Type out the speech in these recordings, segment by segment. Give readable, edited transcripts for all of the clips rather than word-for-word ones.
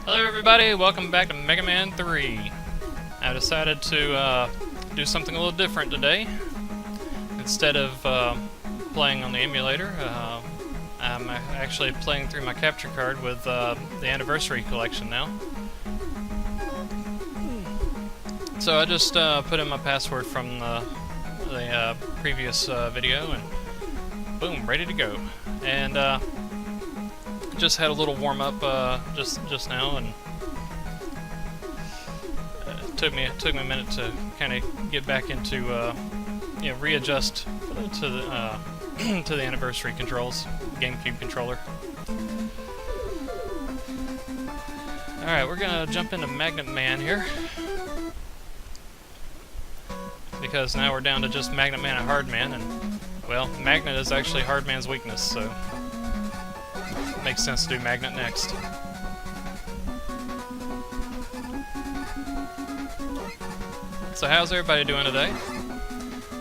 Hello everybody, welcome back to Megaman 3. I decided to do something a little different today. Instead of playing on the emulator, I'm actually playing through my capture card with the Anniversary Collection now. So I just put in my password from the previous video and boom, ready to go. And just had a little warm up just now, and it took me a minute to kind of get back into readjust to the to the Anniversary controls, GameCube controller. All right, we're gonna jump into Megaman here because now we're down to just Megaman and Hardman, and well, Magnet is actually Hardman's weakness, so makes sense to do Magnet next. So how's everybody doing today?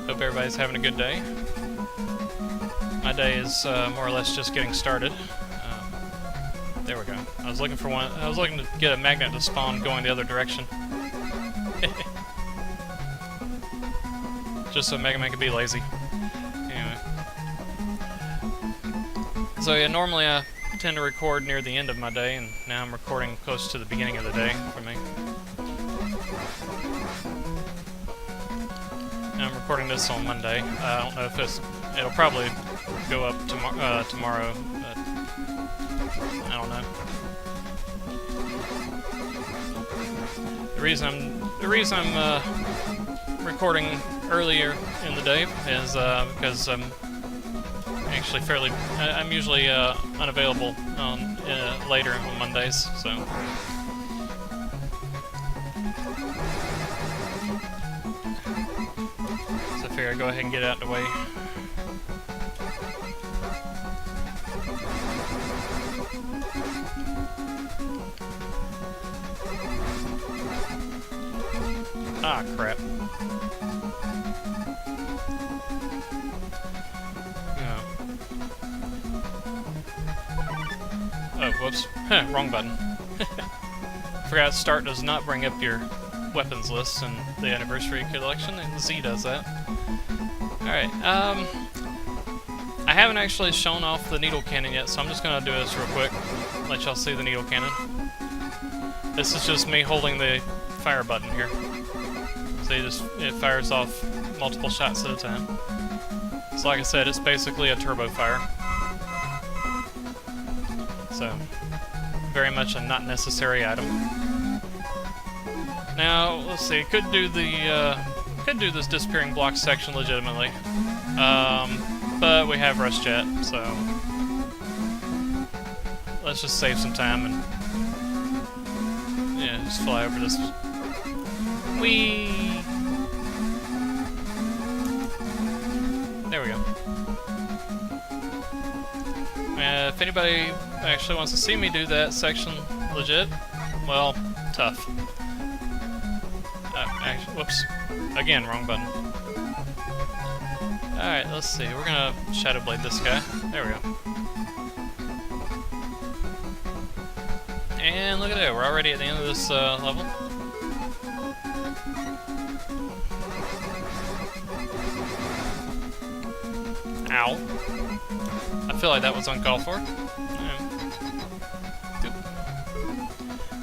Hope everybody's having a good day. My day is more or less just getting started. There we go. I was looking to get a magnet to spawn going the other direction. Just so Megaman could be lazy. Anyway. So yeah, normally I tend to record near the end of my day, and now I'm recording close to the beginning of the day for me. And I'm recording this on Monday. I don't know if it'll probably go up tomorrow, but I don't know. The reason I'm recording earlier in the day is because I'm actually I'm usually unavailable on later on Mondays, so. So I figure I'd go ahead and get out of the way. Ah, crap. Oh, whoops. Wrong button. Forgot Start does not bring up your weapons list in the Anniversary Collection, and Z does that. Alright, I haven't actually shown off the needle cannon yet, so I'm just gonna do this real quick. Let y'all see the needle cannon. This is just me holding the fire button here. So it fires off multiple shots at a time. So like I said, it's basically a turbo fire. So, very much a not necessary item. Now, let's see. Could do this disappearing block section legitimately, but we have Rush Jet, so let's just save some time and yeah, just fly over this. Whee! There we go. If anybody actually wants to see me do that section legit, well, tough. Actually, whoops. Again, wrong button. Alright, let's see. We're gonna Shadow Blade this guy. There we go. And look at that, we're already at the end of this level. Ow. I feel like that was uncalled for.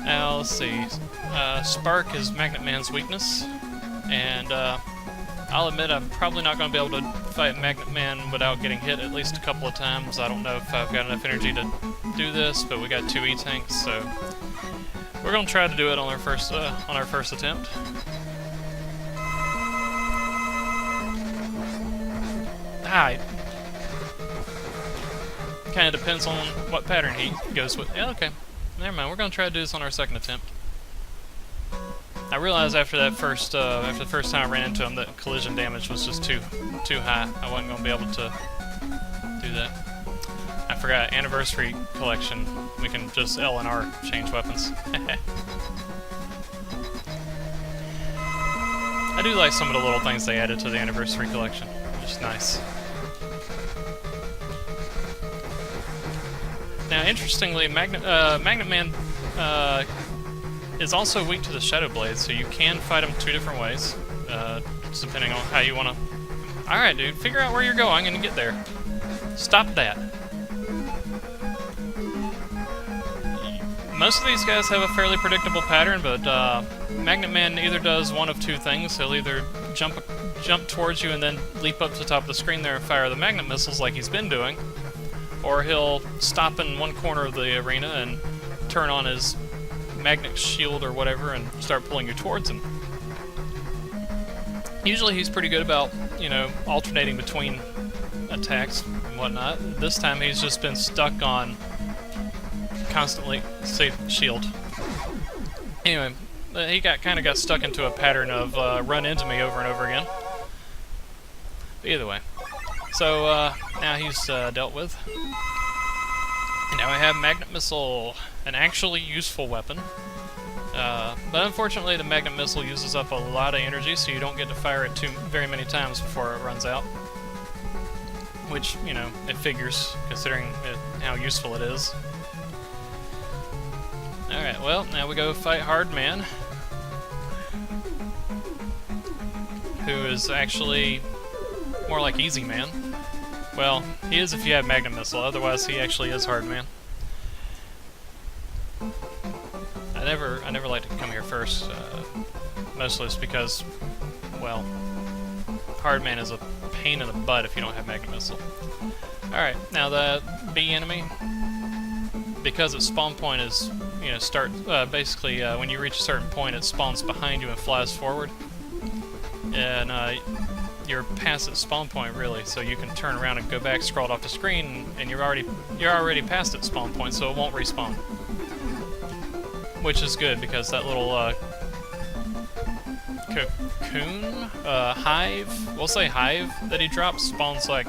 Now, let's see. Spark is Magnet Man's weakness, and I'll admit I'm probably not going to be able to fight Magnet Man without getting hit at least a couple of times. I don't know if I've got enough energy to do this, but we got 2 E-tanks, so we're going to try to do it on our first attempt. Hi. Kind of depends on what pattern he goes with. Yeah, okay. Never mind. We're gonna try to do this on our second attempt. I realized after the first time I ran into him that collision damage was just too high. I wasn't gonna be able to do that. I forgot Anniversary Collection. We can just L and R change weapons. I do like some of the little things they added to the Anniversary Collection. Just nice. Now, interestingly, Magnet Man is also weak to the Shadow Blade, so you can fight him 2 different ways, just depending on how you want to... Alright, dude, figure out where you're going and get there. Stop that. Most of these guys have a fairly predictable pattern, but Megaman either does one of 2 things. He'll either jump towards you and then leap up to the top of the screen there and fire the magnet missiles like he's been doing, or he'll stop in one corner of the arena and turn on his magnet shield or whatever and start pulling you towards him. Usually he's pretty good about, you know, alternating between attacks and whatnot. This time he's just been stuck on constantly shield. Anyway, he kind of got stuck into a pattern of run into me over and over again. But either way, so now he's dealt with. And now I have Magnet Missile, an actually useful weapon. But unfortunately the Magnet Missile uses up a lot of energy, so you don't get to fire it very many times before it runs out. Which, you know, it figures, considering how useful it is. Alright, well, now we go fight Hard Man, who is actually more like Easy Man. Well, he is if you have Magnet Missile, otherwise he actually is Hard Man. I never like to come here first, mostly it's because, well, Hard Man is a pain in the butt if you don't have Magnet Missile. Alright, now the B enemy, because its spawn point is, you know, basically when you reach a certain point it spawns behind you and flies forward. And you're past its spawn point really, so you can turn around and go back, scroll off the screen, and you're already past its spawn point, so it won't respawn. Which is good because that little cocoon, hive, we'll say hive that he drops spawns like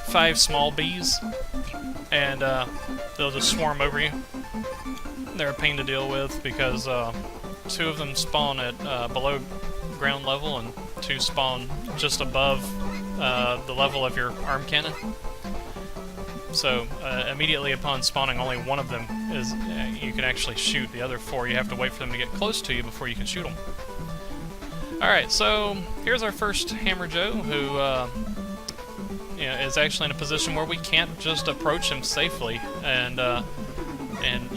5 small bees, and they'll just swarm over you. They're a pain to deal with because 2 of them spawn at below ground level and 2 spawn just above the level of your arm cannon. So immediately upon spawning, only one of them is you can actually shoot. The other 4 you have to wait for them to get close to you before you can shoot them. Alright, so here's our first Hammer Joe, who you know, is actually in a position where we can't just approach him safely and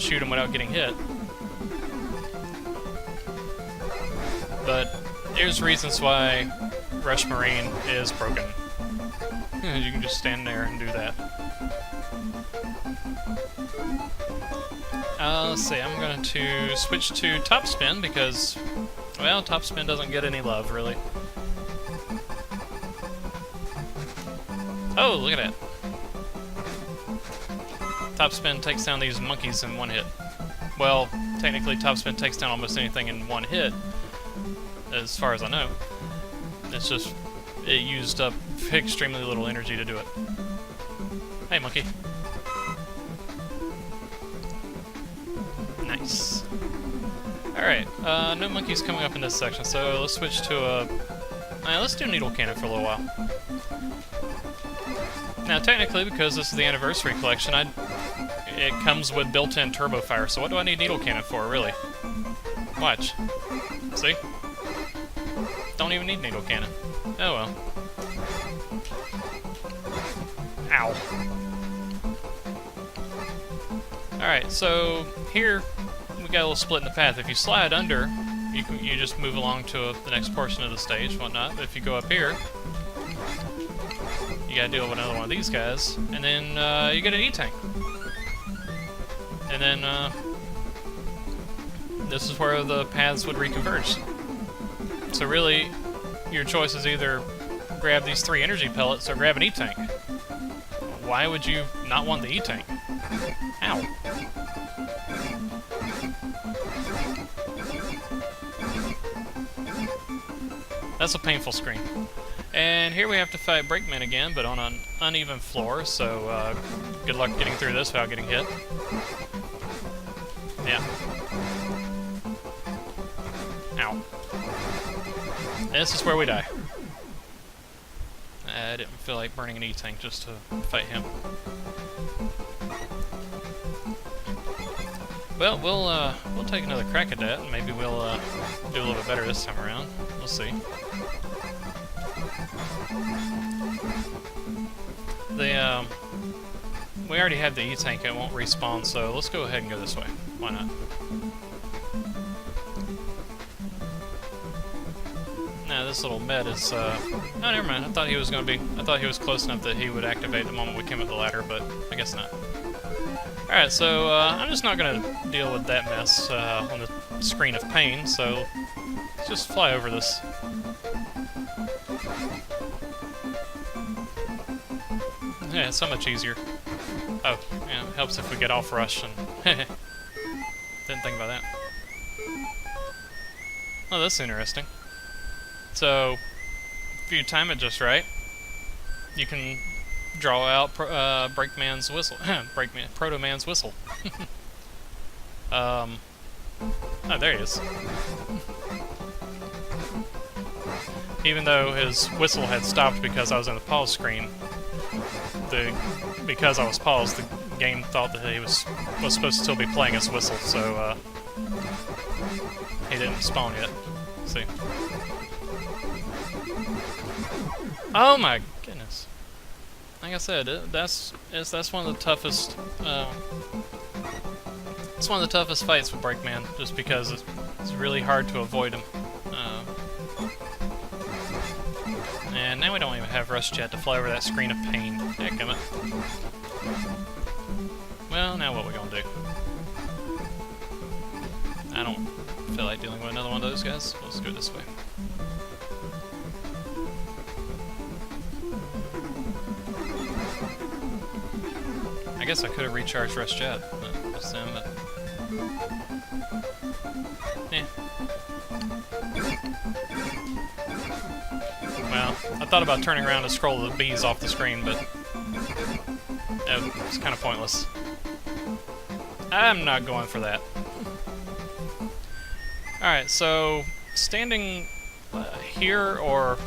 shoot him without getting hit. But there's reasons why Rush Marine is broken. You can just stand there and do that. Let's see, I'm going to switch to Top Spin because, well, Top Spin doesn't get any love, really. Oh, look at that. Top Spin takes down these monkeys in 1 hit. Well, technically Top Spin takes down almost anything in 1 hit, as far as I know. It's just, it used up extremely little energy to do it. Hey, monkey. Nice. Alright, no monkeys coming up in this section, so let's switch to a... let's do Needle Cannon for a little while. Now, technically, because this is the Anniversary Collection, it comes with built-in Turbo Fire, so what do I need Needle Cannon for, really? Watch. See? Don't even need Needle Cannon. Oh well. Ow. Alright, so here we got a little split in the path. If you slide under, you just move along to the next portion of the stage, whatnot. But if you go up here, you gotta deal with another one of these guys, and then you get an E-Tank. And then this is where the paths would reconverge. So really, your choice is either grab these 3 energy pellets or grab an E-Tank. Why would you not want the E-Tank? Ow. That's a painful screen. And here we have to fight Brakeman again, but on an uneven floor, so good luck getting through this without getting hit. Yeah. Ow. And this is where we die. I didn't feel like burning an E-Tank just to fight him. Well, we'll take another crack at that, and maybe we'll do a little bit better this time around. We'll see. We already have the E-tank, it won't respawn, so let's go ahead and go this way. Why not? Now this little med is, oh, never mind. I thought he was close enough that he would activate the moment we came up the ladder, but I guess not. Alright, so, I'm just not gonna deal with that mess, on the screen of pain, so let's just fly over this. Yeah, it's so much easier. Oh, yeah, it helps if we get off rush and didn't think about that. Oh, that's interesting. So, if you time it just right, you can draw out Breakman's whistle. Proto-Man's whistle. Oh, there he is. Even though his whistle had stopped because I was in the pause screen, because I was paused, the game thought that he was supposed to still be playing his whistle, so he didn't spawn yet. Let's see. Oh my goodness! Like I said, that's one of the toughest. It's one of the toughest fights with Breakman, just because it's really hard to avoid him. And now we don't even have Rush Jet to fly over that screen of pain. Dadgummit. Well, now what we gonna do? I don't feel like dealing with another one of those guys. Let's go this way. I guess I could have recharged Rush Jet, but just them, but eh. Well, I thought about turning around to scroll the bees off the screen, but it's kind of pointless. I'm not going for that. Alright, so standing here, or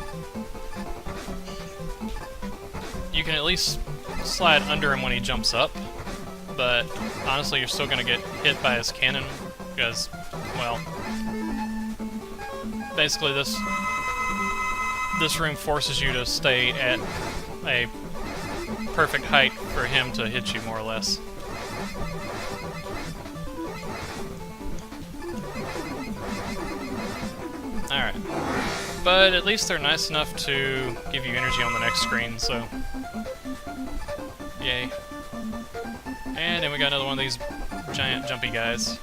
you can at least slide under him when he jumps up, but honestly you're still going to get hit by his cannon, because, well, basically this room forces you to stay at a perfect height for him to hit you, more or less. Alright. But at least they're nice enough to give you energy on the next screen, so yay. And then we got another one of these giant jumpy guys.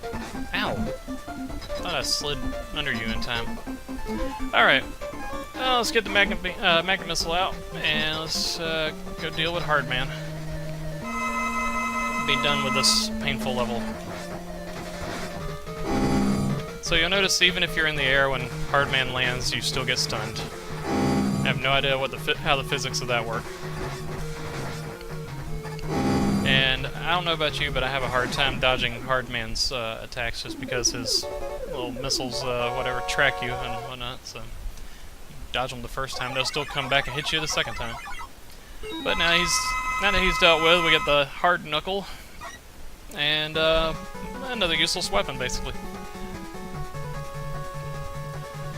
Ow! Thought I slid under you in time. Alright. Well, let's get the magnet missile out, and let's go deal with Hardman. Be done with this painful level. So you'll notice even if you're in the air, when Hardman lands, you still get stunned. I have no idea what how the physics of that work. And I don't know about you, but I have a hard time dodging Hardman's attacks just because his little missiles, whatever, track you and whatnot, so dodge them the first time, they'll still come back and hit you the second time. But now that he's dealt with, we get the hard knuckle and another useless weapon, basically.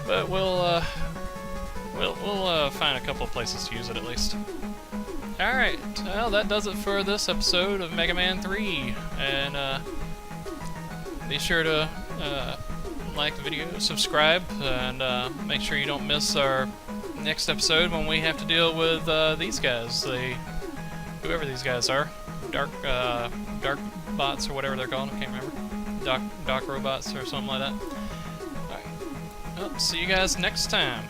But we'll find a couple of places to use it at least. All right, well that does it for this episode of Mega Man 3, and be sure to like the video, subscribe, and make sure you don't miss our next episode when we have to deal with these guys, whoever these guys are, dark bots or whatever they're called. I can't remember. Doc robots or something like that. All right. Well, see you guys next time.